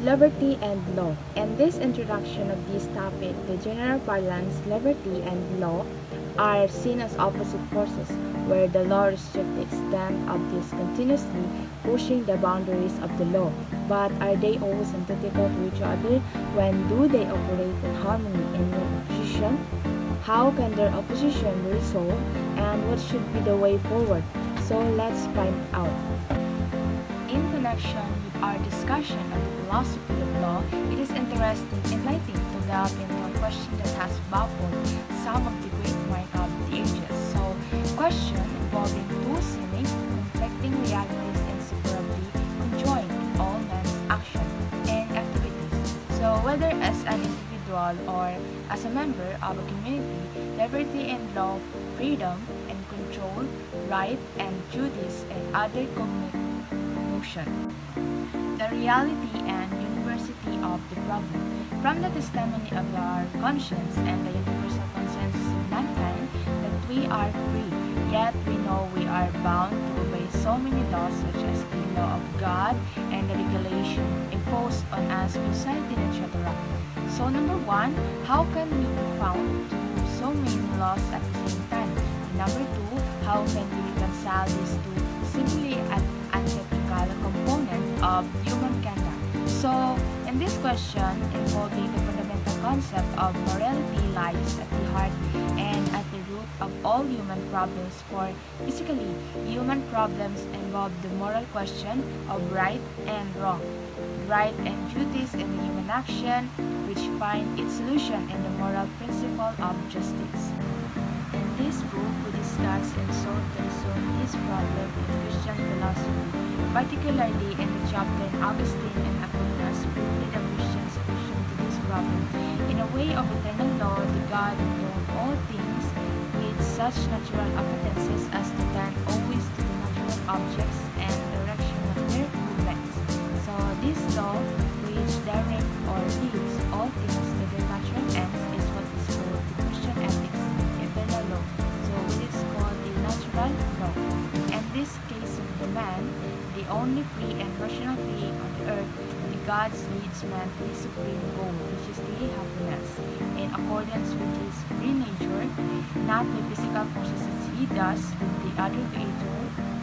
the liberty and law. In this introduction of this topic, the general parlance, liberty and law are seen as opposite forces, where the law restricts the extent of this continuously pushing the boundaries of the law. But are they always antithetical to each other? When do they operate in harmony and in opposition? How can their opposition be resolved, and what should be the way forward? So let's find out. In connection with our discussion of the philosophy of law, it is interesting and enlightening to delve into a question that has baffled some of the great minds of the ages. So, question involving two seeming conflicting realities inseparably conjoined in all men's action and activities. So, whether as an individual or as a member of a community, liberty and law, freedom and control, right and duties, and other notion. The reality and university of the problem. From the testimony of our conscience and the universal consensus of mankind that we are free, yet we know we are bound to obey so many laws such as the law of God and the regulation imposed on us by society, etc. So number one, how can we be found to do so many laws at the same time? And number two, how can we reconcile these two simply an antithetical component of human conduct? So, in this question involving the fundamental concept of morality lies at the heart and at the root of all human problems, for basically, human problems involve the moral question of right and wrong, right and duties in the human action, which find its solution in the moral principle of justice. In this book, we discuss and sought to resolve this problem in Christian philosophy, particularly in the chapter in Augustine and Aquinas, briefly the Christian solution to this problem. In a way of eternal law, the God known all things with such natural appetences as to tend always to the natural objects and direction of their movements. So this law, which directs or leads all things to their natural ends, is what is called the Christian ethics, eternal law. So it is called the natural law. In this case of the man, the only free and rational being on the earth, the God leads man to his supreme goal, which is the happiness, in accordance with his free nature, not by physical forces as he does with the other creator,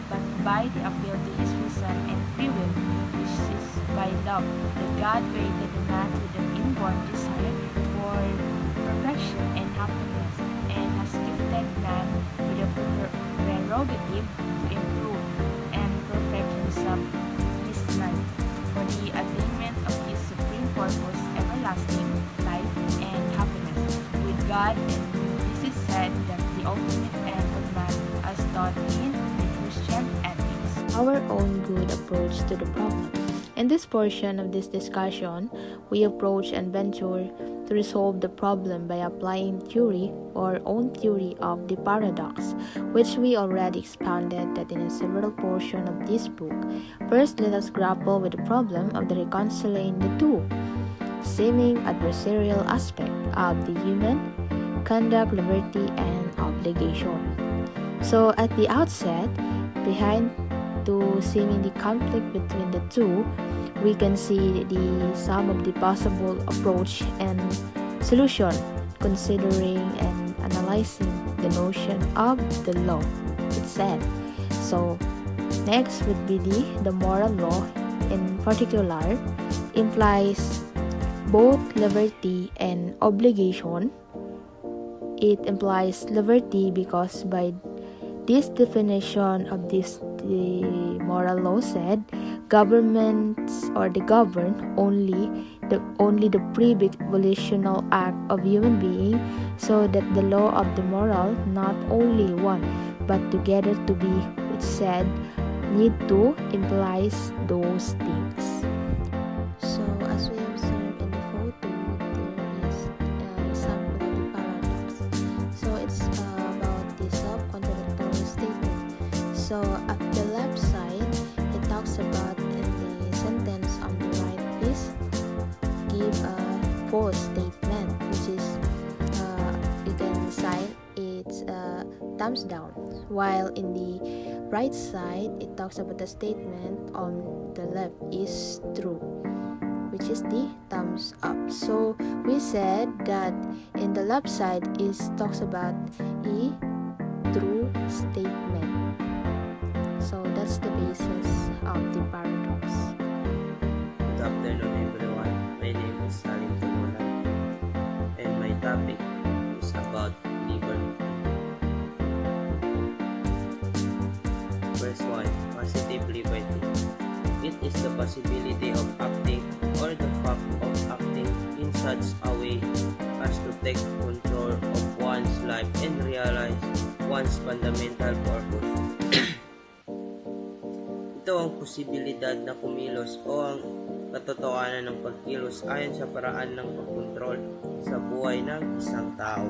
but by the appeal to his reason and free will, which is by love, that God created the man with an inborn desire for perfection and happiness, and has gifted man with a prerogative to improve and perfect himself this life for the attainment of his supreme purpose, everlasting life and happiness with God. And this is said that the ultimate end of man, as taught in the Christian ethics. Our own good approach to the problem. In this portion of this discussion, we approach and venture to resolve the problem by applying theory or own theory of the paradox, which we already expounded that in a several portion of this book. First, let us grapple with the problem of the reconciling the two seeming adversarial aspect of the human conduct, liberty, and obligation. So, at the outset, behind to seemingly conflict between the two, we can see the sum of the possible approach and solution, considering and analyzing the notion of the law itself. So next would be the moral law. In particular, implies both liberty and obligation. It implies liberty because by this definition of this, the moral law said, governments or the governed only the pre-volitional act of human being, so that the law of the moral not only one but together to be, which said need to implies those things. So as we observe in the photo, there is an example of the paradox. So it's about the self-contradictory statement. So at the left side, it talks about in the sentence on the right is give a false statement, which is you can sign it's thumbs down, while in the right side it talks about the statement on the left is true, which is the thumbs up. So we said that in the left side is talks about a true statement. So that's the basis of the paradox. Good afternoon, everyone. My name is Salim Tumula, and my topic is about liberty. Verse 1. Positive liberty. It is the possibility of acting or the fact of acting in such a way as to take control of one's life and realize one's fundamental purpose. Ito ang posibilidad na kumilos o ang katotohanan ng pagkilos ayon sa paraan ng pagkontrol sa buhay ng isang tao.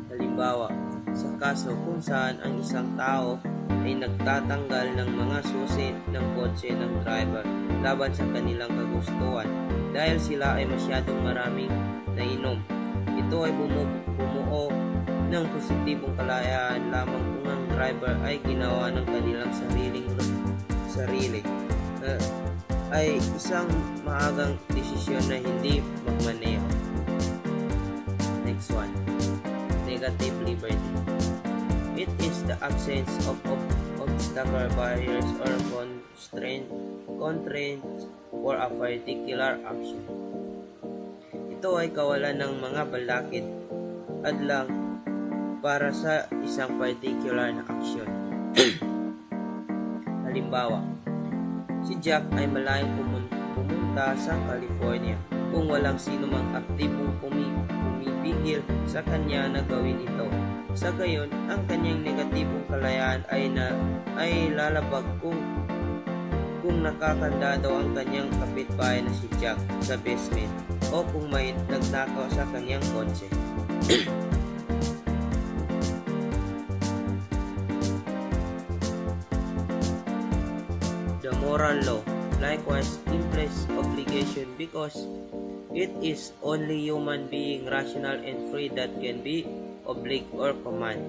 Halimbawa, sa kaso kung saan ang isang tao ay nagtatanggal ng mga susi ng kotse ng driver laban sa kanilang kagustuhan dahil sila ay masyadong maraming nainom. Ito ay bumuo ng positibong kalayaan lamang kung ang driver ay ginawa ng kanilang sarili. Ay isang maagang desisyon na hindi magmaneho. Next one. Negative liberty. It is the absence of obstacle, barriers, or constraints for a particular action. Ito ay kawalan ng mga balakid adlang para sa isang particular na aksyon. Halimbawa, si Jack ay malayong pumunta sa California kung walang sino mang aktibong pumipigil sa kanya na gawin ito. Sa gayon, ang kanyang negatibong kalayaan ay lalabag kung nakakandado ang kanyang kapitbahay na si Jack sa basement o kung may nagnakaw sa kanyang kotse. The moral law likewise implies obligation because it is only human being rational and free that can be obliged or command.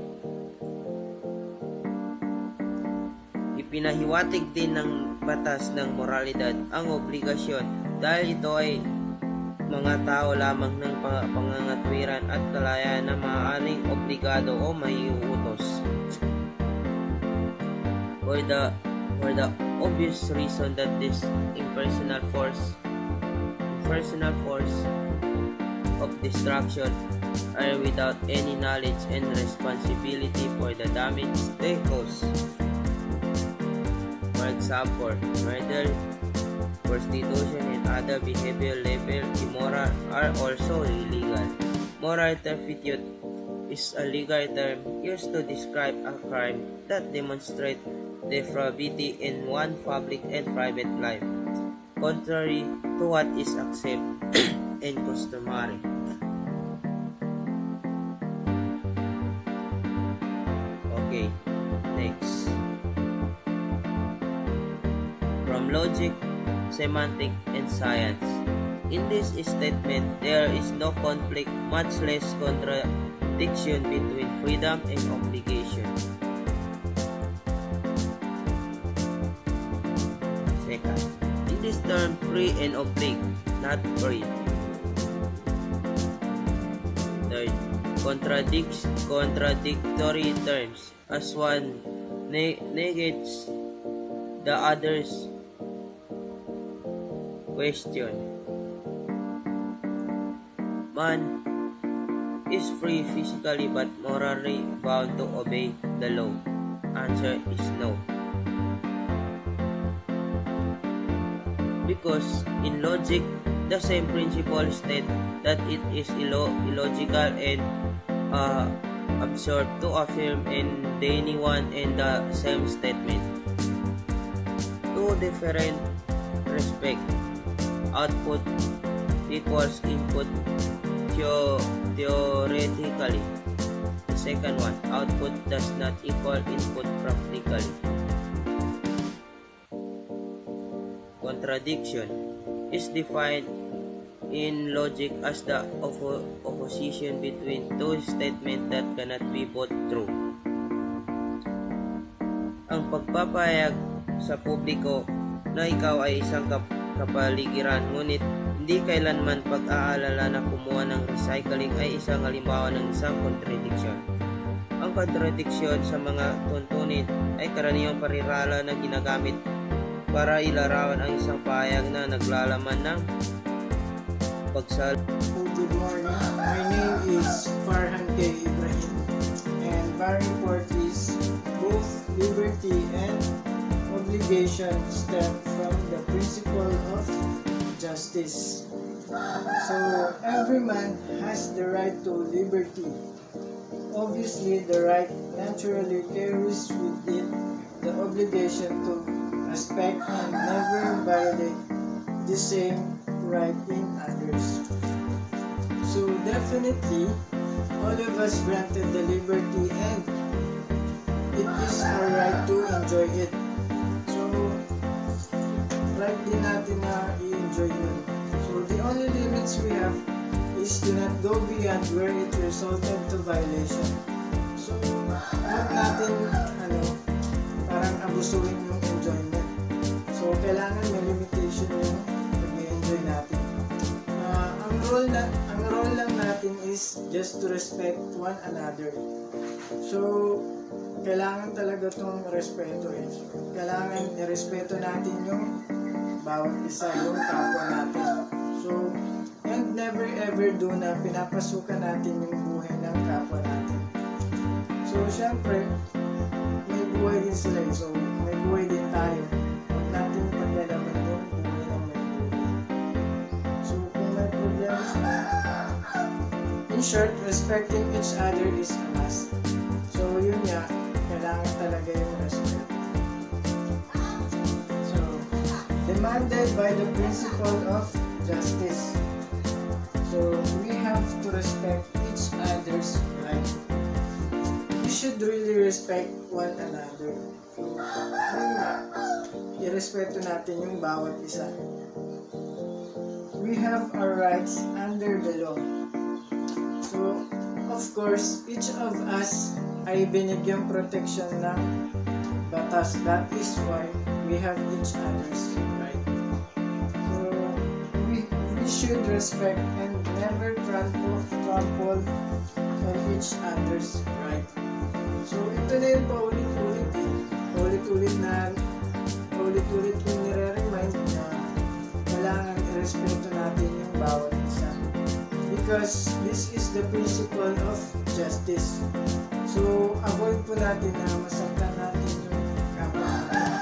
Ipinahiwatig din ng batas ng moralidad ang obligasyon dahil ito ay mga tao lamang ng pangangatwiran at kalayaan na maaaring obligado o maiuutos. For the obvious reason that this impersonal force of destruction are without any knowledge and responsibility for the damage they cause. For example, murder, prostitution, and other behavior labeled immoral are also illegal. Moral turpitude is a legal term used to describe a crime that demonstrates depravity in one's public and private life, contrary to what is accepted and customary. Okay, next. From logic, semantic, and science. In this statement, there is no conflict, much less contradiction between freedom and obligation. Second, in this term, free and obliged, not free. Third, contradictory terms, as one negates the other's question. Man is free physically but morally bound to obey the law. Answer is no. Because in logic, the same principle state that it is illogical and absurd to affirm in anyone in the same statement. Two different respects. Output equals input theoretically. The second one, output does not equal input practically. Contradiction is defined in logic as the opposition between two statements that cannot be both true. Ang pagpapahayag sa publiko na ikaw ay isang kapaligiran, ngunit hindi kailanman pag-aalala na kumuha ng recycling ay isang halimbawa ng isang kontradiksyon. Ang kontradiksyon sa mga tuntunin ay karaniwang parirala na ginagamit para ilarawan ang isang pahayag na naglalaman ng pagsal. Good morning. My name is Farhan K. Ibrahim, and my report is both liberty and obligation stem from the principle of justice. So every man has the right to liberty. Obviously, the right naturally carries with it the obligation to respect and never violate the same right in others. So definitely, all of us granted the liberty and it is our right to enjoy it. So, right din natin na i-enjoy yun. So, the only limits we have is to not go beyond where it resulted to violation. So, huwag natin, parang abusuin yung enjoyment. So, kailangan may limitation yung pag-enjoy natin. Ang role lang natin is just to respect one another. So, kailangan talaga itong respeto eh. Kailangan irespeto natin yung bawat isa, yung kapwa natin. So, and never ever do na pinapasukan natin yung buhay ng kapwa natin. So, syempre, may buhay din sila eh. So, may buhay din tayo. Huwag natin paglalaman yung buhay ng may buhay. So, kung may problema sila, in short, respecting each other is a must. So, yun nga, kailangan talaga yung respect. So, demanded by the principle of justice. So, we have to respect each other's right. We should really respect one another. So, yun nga, irespeto natin yung bawat isa. We have our rights under the law. So, of course, each of us ay binigyang protection ng batas. That is why we have each other's right. So, we should respect and never trample on each other's right. So, ito na yung paulit-ulit eh. Paulit-ulit yung nire-remind na kailangan i-respeto natin yung bawat isa. Because this is the principle of justice. So, avoid po natin na masaktan natin yung kapwa natin.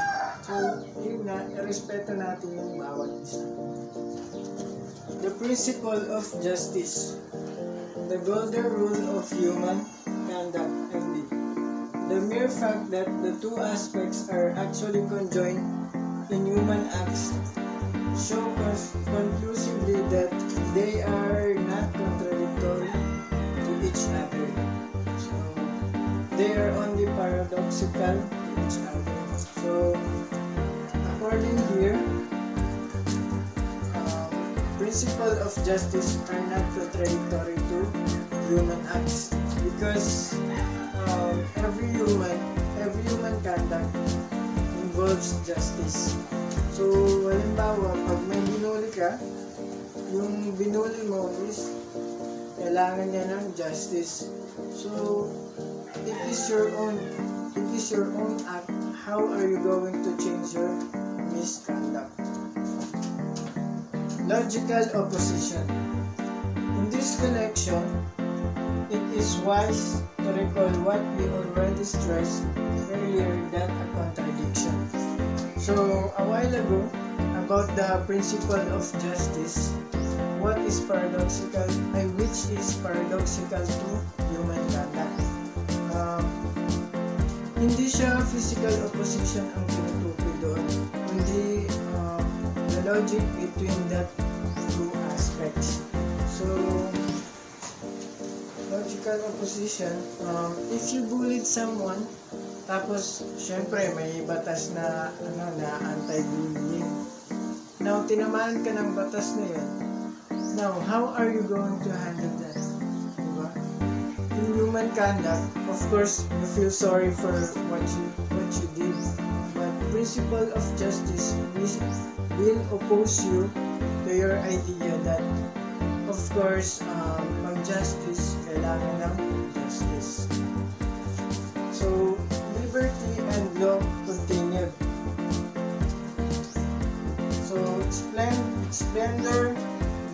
So, yun na, respeto natin yung bawat isa. The principle of justice. The golden rule of human conduct, MD. The mere fact that the two aspects are actually conjoined in human acts show conclusively that they are not contradictory to each other. So, they are only paradoxical to each other. So, according here, principle of justice are not contradictory to human acts because every human conduct involves justice. So, halimbawa, pag may binuli ka, yung binuli mo is kailangan niya ng justice. So, it is your own act. How are you going to change your misconduct? Logical opposition. In this connection, it is wise to recall what we already stressed earlier than a contradiction. So, a while ago, about the principle of justice, what is paradoxical, which is paradoxical to human conduct. Hindi siya physical opposition ang tinutukoy doon, kundi the logic between that two aspects. So, logical opposition, if you bullied someone, tapos syempre may batas na anti-bullying. Now, tinamaan ka ng batas na yun. Now, how are you going to handle that? Diba? In human conduct, of course, you feel sorry for what you did. But principle of justice will oppose you to your idea that, of course, mag-justice, kailangan ng justice. So, liberty and law continued. So, splendor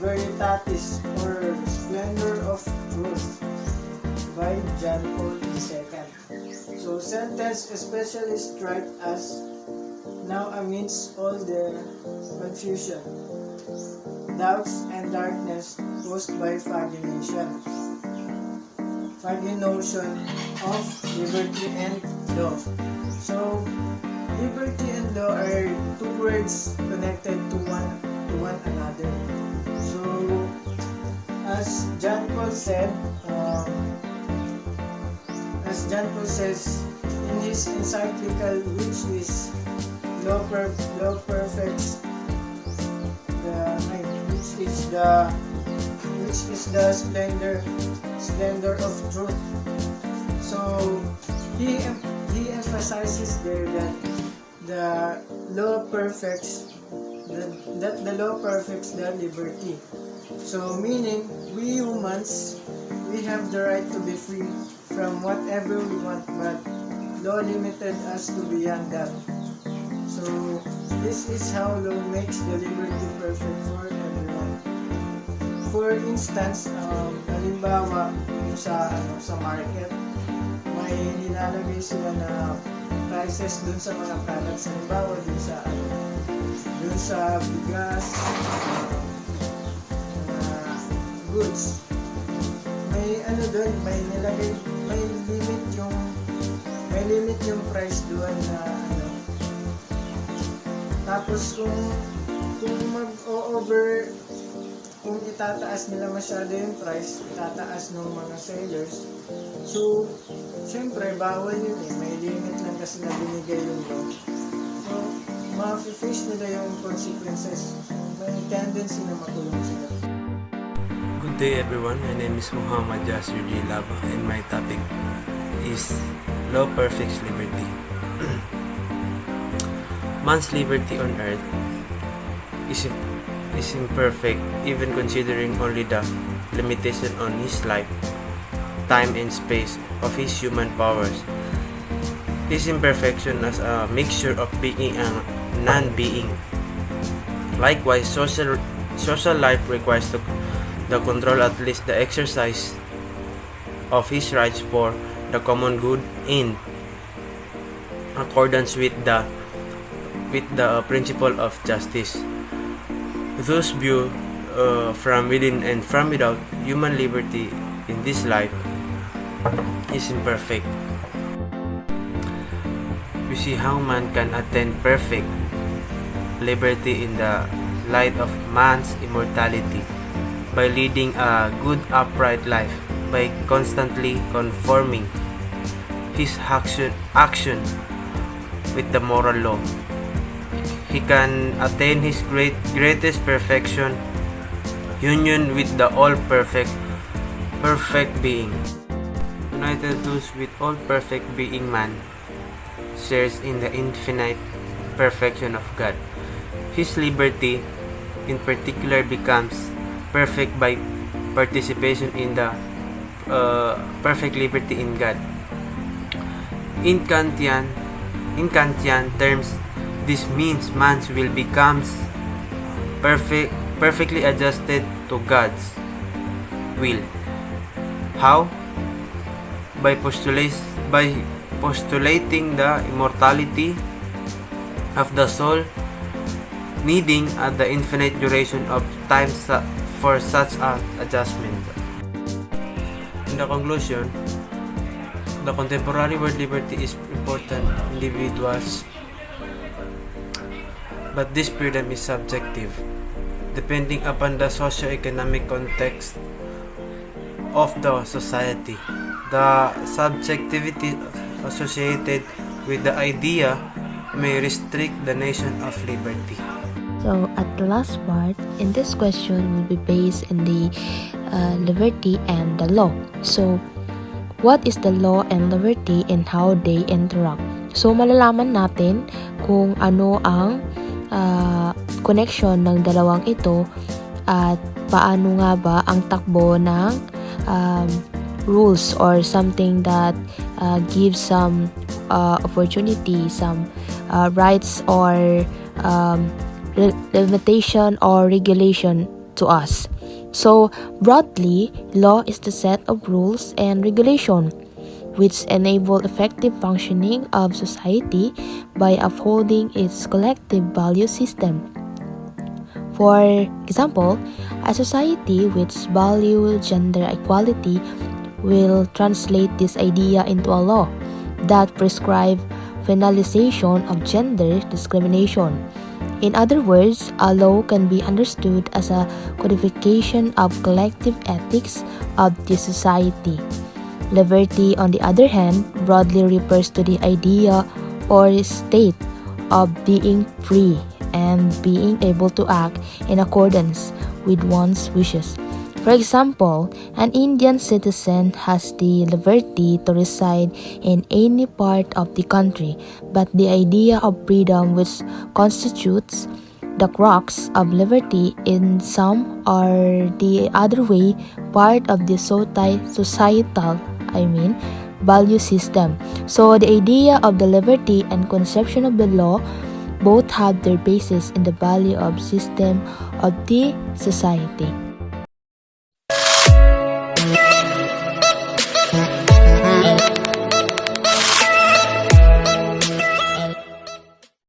veritatis, or splendor of truth, by John Paul II. So, sentence especially strike us now amidst all the confusion, doubts, and darkness caused by foggy notion of liberty and law. So, liberty and law are two words connected to one another. So, as John Paul said, as John Paul says in his encyclical, which is Law Perfects, which is the splendor of truth. So he emphasizes there that the law perfects the law perfects the liberty. So meaning, we humans, we have the right to be free from whatever we want, but law limited us to beyond that. So this is how law makes the liberty perfect for everyone. For instance, halimbawa sa market, may nilalagay sila na prices dun sa mga products. Halimbawa dun sa bigas, goods. May limit yung price doon na Tapos kung itataas nila masyado yung price, itataas ng mga sellers. So, syempre, bawal yun eh. May limit lang kasi na binigay yung law. So, ma-face nila yung consequences. May tendency na makulong sila. Good day everyone, my name is Muhammad Yasir G. Laba and my topic is Law Perfects Liberty. Man's liberty on earth is imperfect, even considering only the limitation on his life, time and space of his human powers. His imperfection as a mixture of being and non-being. Likewise, social life requires the control, at least the exercise of his rights for the common good in accordance with the principle of justice. Those view from within and from without, human liberty in this life is imperfect. We see how man can attain perfect liberty in the light of man's immortality by leading a good upright life, by constantly conforming his action with the moral law. He can attain his greatest perfection, union with the all-perfect being. United thus with all-perfect being, man shares in the infinite perfection of God. His liberty in particular becomes perfect by participation in the perfect liberty in God. In Kantian terms, this means man's will becomes perfectly adjusted to God's will. How? By postulating the immortality of the soul, needing the infinite duration of time for such an adjustment. In the conclusion, the contemporary word liberty is important individuals, but this freedom is subjective, depending upon the socio-economic context of the society. The subjectivity associated with the idea may restrict the notion of liberty. So at the last part, in this question will be based on the liberty and the law. So what is the law and liberty and how they interact? So malalaman natin kung ano ang connection ng dalawang ito at paano nga ba ang takbo ng rules or something that gives some opportunity, some rights or limitation or regulation to us. So broadly, law is the set of rules and regulation which enable effective functioning of society by upholding its collective value system. For example, a society which values gender equality will translate this idea into a law that prescribes penalization of gender discrimination. In other words, a law can be understood as a codification of collective ethics of the society. Liberty, on the other hand, broadly refers to the idea or state of being free and being able to act in accordance with one's wishes. For example, an Indian citizen has the liberty to reside in any part of the country, but the idea of freedom, which constitutes the crux of liberty in some or the other way, part of the societal value system. So the idea of the liberty and conception of the law both have their basis in the value of system of the society.